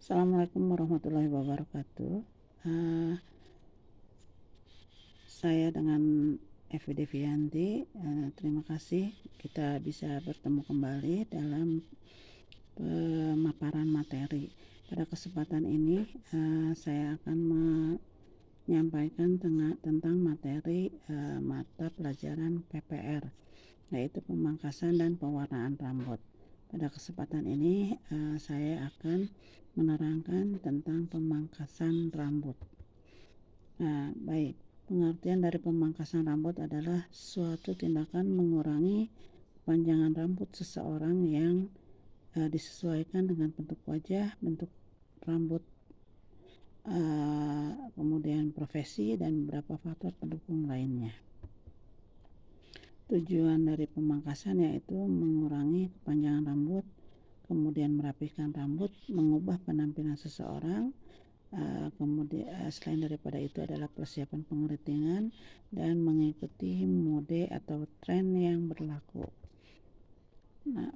Assalamualaikum warahmatullahi wabarakatuh. Saya dengan Evi Devianti. Terima kasih kita bisa bertemu kembali dalam pemaparan materi. Pada kesempatan ini saya akan menyampaikan tentang materi mata pelajaran PPR, yaitu pemangkasan dan pewarnaan rambut. Pada kesempatan ini saya akan menerangkan tentang pemangkasan rambut. Baik, pengertian dari pemangkasan rambut adalah suatu tindakan mengurangi kepanjangan rambut seseorang yang disesuaikan dengan bentuk wajah, bentuk rambut, kemudian profesi, dan beberapa faktor pendukung lainnya. Tujuan dari pemangkasan yaitu mengurangi kepanjangan rambut, kemudian merapikan rambut, mengubah penampilan seseorang. Kemudian selain daripada itu adalah persiapan pengeritingan dan mengikuti mode atau tren yang berlaku.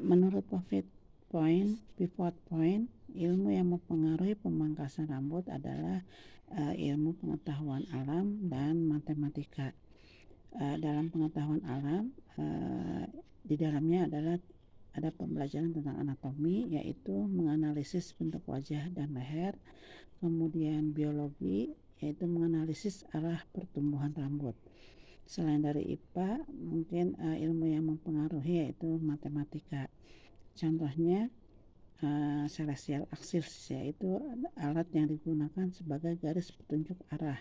Menurut pivot point, ilmu yang mempengaruhi pemangkasan rambut adalah ilmu pengetahuan alam dan matematika. Dalam pengetahuan alam, di dalamnya ada pembelajaran tentang anatomi, yaitu menganalisis bentuk wajah dan leher. Kemudian biologi, yaitu menganalisis arah pertumbuhan rambut. Selain dari IPA, mungkin ilmu yang mempengaruhi yaitu matematika. Contohnya celestial axis, yaitu alat yang digunakan sebagai garis petunjuk arah.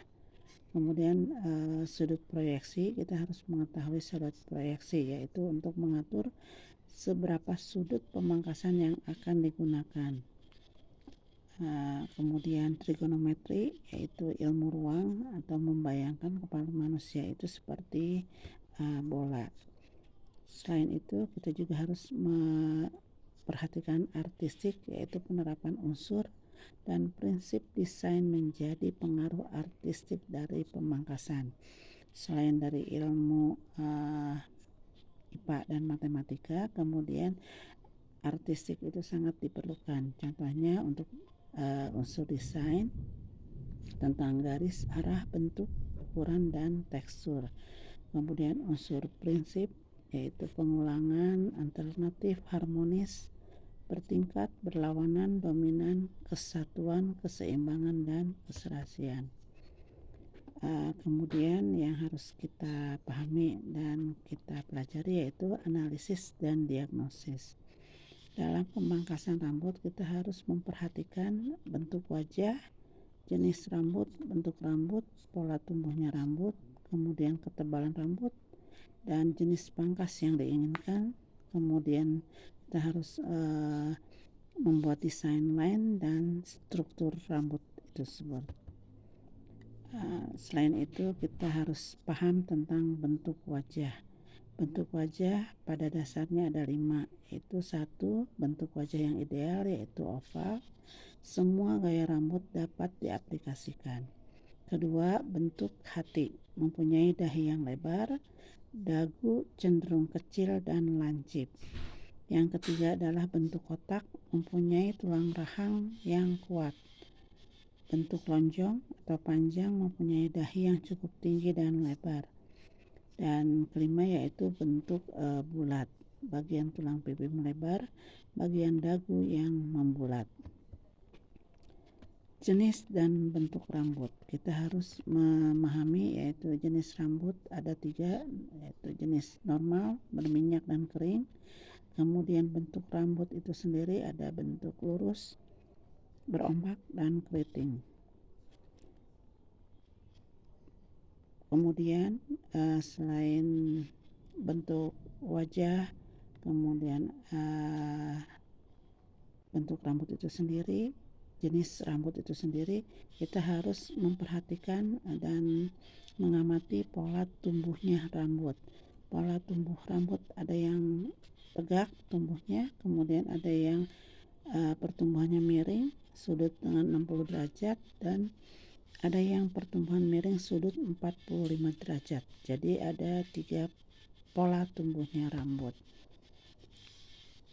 Kemudian sudut proyeksi, kita harus mengetahui sudut proyeksi, yaitu untuk mengatur seberapa sudut pemangkasan yang akan digunakan. Kemudian trigonometri, yaitu ilmu ruang atau membayangkan kepala manusia itu seperti bola. Selain itu, kita juga harus memperhatikan artistik, yaitu penerapan unsur dan prinsip desain menjadi pengaruh artistik dari pemangkasan. Selain dari ilmu IPA dan matematika, kemudian artistik itu sangat diperlukan. Contohnya untuk unsur desain tentang garis, arah, bentuk, ukuran, dan tekstur. Kemudian unsur prinsip, yaitu pengulangan, alternatif, harmonis, bertingkat, berlawanan, dominan, kesatuan, keseimbangan, dan keserasian. Kemudian yang harus kita pahami dan kita pelajari yaitu analisis dan diagnosis. Dalam pemangkasan rambut, kita harus memperhatikan bentuk wajah, jenis rambut, bentuk rambut, pola tumbuhnya rambut, kemudian ketebalan rambut, dan jenis pangkas yang diinginkan. Kemudian kita harus membuat desain line dan struktur rambut itu tersebut. Selain itu, kita harus paham tentang bentuk wajah. Bentuk wajah pada dasarnya ada 5, yaitu 1. Bentuk wajah yang ideal, yaitu oval. Semua gaya rambut dapat diaplikasikan. 2. Bentuk hati, mempunyai dahi yang lebar, dagu cenderung kecil dan lancip. Yang ketiga adalah bentuk kotak, mempunyai tulang rahang yang kuat. Bentuk lonjong atau panjang, mempunyai dahi yang cukup tinggi dan lebar. Dan kelima yaitu bentuk bulat, bagian tulang pipi melebar, bagian dagu yang membulat. Jenis dan bentuk rambut, kita harus memahami yaitu jenis rambut ada 3, yaitu jenis normal, berminyak dan kering. Kemudian bentuk rambut itu sendiri ada bentuk lurus, berombak, dan keriting. Kemudian selain bentuk wajah, kemudian bentuk rambut itu sendiri, jenis rambut itu sendiri, kita harus memperhatikan dan mengamati pola tumbuhnya rambut. Pola tumbuh rambut ada yang tegak tumbuhnya, kemudian ada yang pertumbuhannya miring, sudut dengan 60 derajat, dan ada yang pertumbuhan miring sudut 45 derajat. Jadi ada 3 pola tumbuhnya rambut.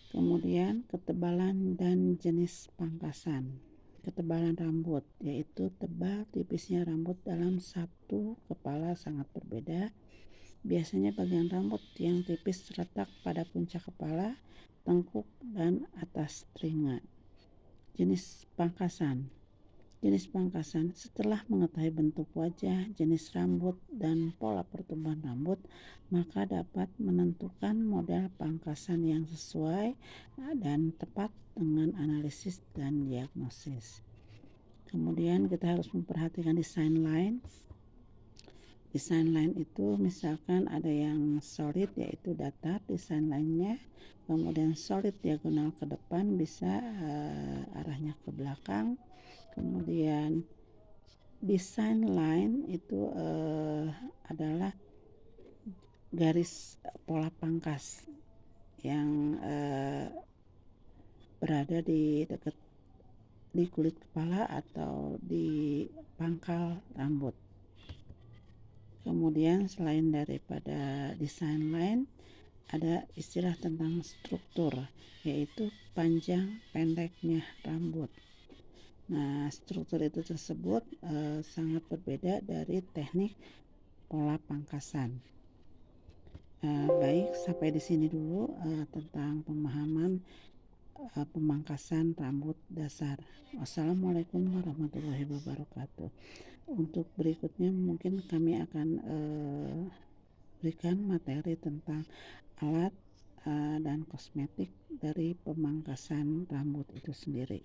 Kemudian ketebalan dan jenis pangkasan. ketebalan rambut, yaitu tebal tipisnya rambut dalam satu kepala sangat berbeda. Biasanya bagian rambut yang tipis terletak pada puncak kepala, tengkuk, dan atas telinga. Jenis pangkasan. Jenis pangkasan, setelah mengetahui bentuk wajah, jenis rambut, dan pola pertumbuhan rambut, maka dapat menentukan model pangkasan yang sesuai dan tepat dengan analisis dan diagnosis. Kemudian kita harus memperhatikan desain line. Desain line itu misalkan ada yang solid yaitu datar desain line-nya, kemudian solid diagonal ke depan bisa arahnya ke belakang. Kemudian desain line itu adalah garis pola pangkas yang berada di dekat di kulit kepala atau di pangkal rambut. Kemudian selain daripada desain line, ada istilah tentang struktur, yaitu panjang pendeknya rambut. Nah, struktur itu tersebut sangat berbeda dari teknik pola pangkasan. Baik, sampai di sini dulu tentang pemahaman pemangkasan rambut dasar. Wassalamualaikum warahmatullahi wabarakatuh. Untuk berikutnya mungkin kami akan berikan materi tentang alat dan kosmetik dari pemangkasan rambut itu sendiri.